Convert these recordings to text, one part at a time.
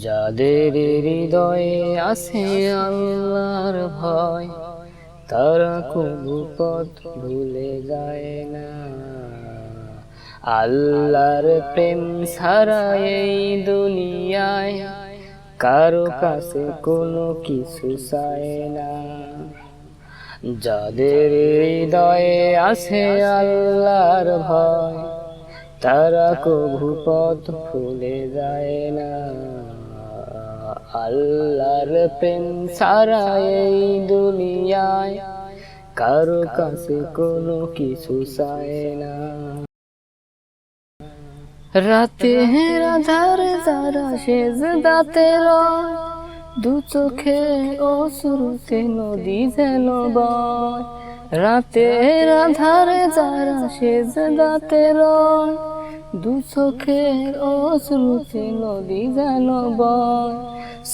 যাদের হৃদয়ে আছে আল্লাহর ভয়, তারা কবু পথ ভুলে যায় না। আল্লাহর প্রেম ছাড়া এই দুনিয়ায় কারো কাছে কোনো কিছু চায় না। যাদের হৃদয়ে আছে আল্লাহর ভয়, তারা কবু পথ ভুলে যায় না। আল্লাহর প্রেম ছাড়া এই দুনিয়ায় কারো কাছে কোনো কিছু চায় না। রাতে আঁধারে যারা সেজদাতে রয়, দু চোখে অশ্রুতে নদী যেন বয়। রাতে আঁধারে যারা সেজদাতে রয়, দু চোখের অশ্রুতে নদী যেন বয়।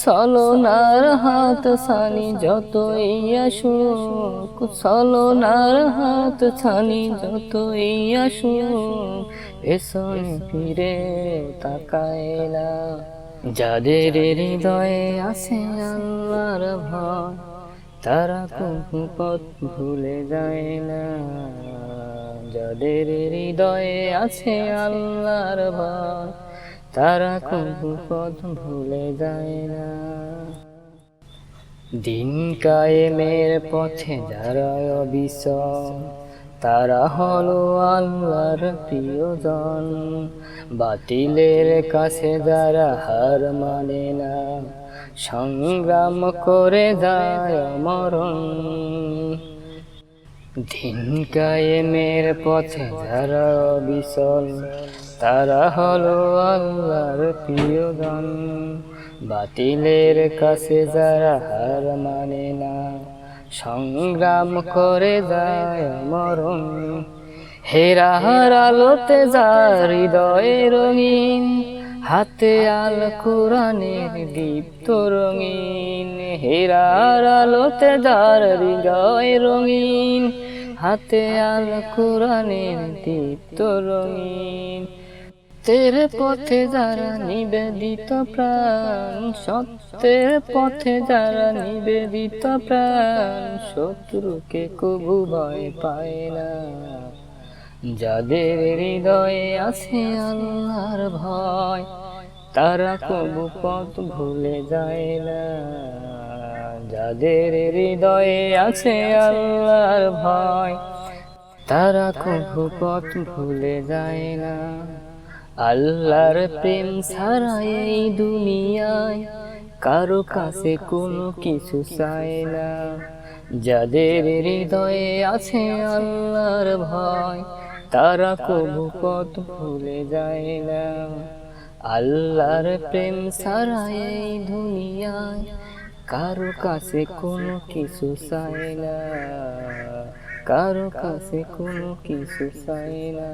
ছলনার হাত ছানি যতই আসুক, ছলনার হাত ছানি যতই আসুক, পেছনে ফিরে তাকায় না। যাদের হৃদয়ে আছে আল্লাহর ভয়, তারা কবু পথ ভুলে যায় না। যাদের হৃদয়ে আছে আল্লাহর ভয়, তারা কবু পথ ভুলে যায় না। দিন কায়েমের পথে যারা অবিচল, তারা হলো আল্লাহর প্রিয়জন। বাতিলের কাছে যারা হার মানে না, সংগ্রাম করে যায় মরণ। দিন কায়েমের পথে যারা অবিচল, তারা হলো আল্লাহর প্রিয়জন। বাতিলের কাছে যারা হার মানে না, সংগ্রাম করে যায় মরণ। হেরার আলোতে যার হৃদয়ে রঙিন, হাতে আল কোরআনের দীপ্ত রঙিন। হেরার আলোতে যার হৃদয় রঙিন, হাতে আল কোরআনের দীপ্ত রঙিন। সত্যের পথে যারা নিবেদিত প্রাণ, সত্যের পথে যারা নিবেদিত প্রাণ, শত্রুকে কবু ভয় পায় না। যাদের হৃদয়ে আছে আল্লাহর ভয়, তারা কবু পথ ভুলে যায় না। যাদের হৃদয়ে আছে আল্লাহর ভয়, তারা কবু পথ ভুলে যায় না। আল্লাহর প্রেম ছাড়া এই দুনিয়ায় কারো কাছে কোনো কিছু চায় না। যাদের হৃদয়ে আছে আল্লাহর ভয়, তারা কবু পথ ভুলে যায় না। আল্লাহর প্রেম ছাড়া এই দুনিয়ায় কারো কাছে কোনো কিছু চায় না, কারো কাছে কোনো কিছু চায় না।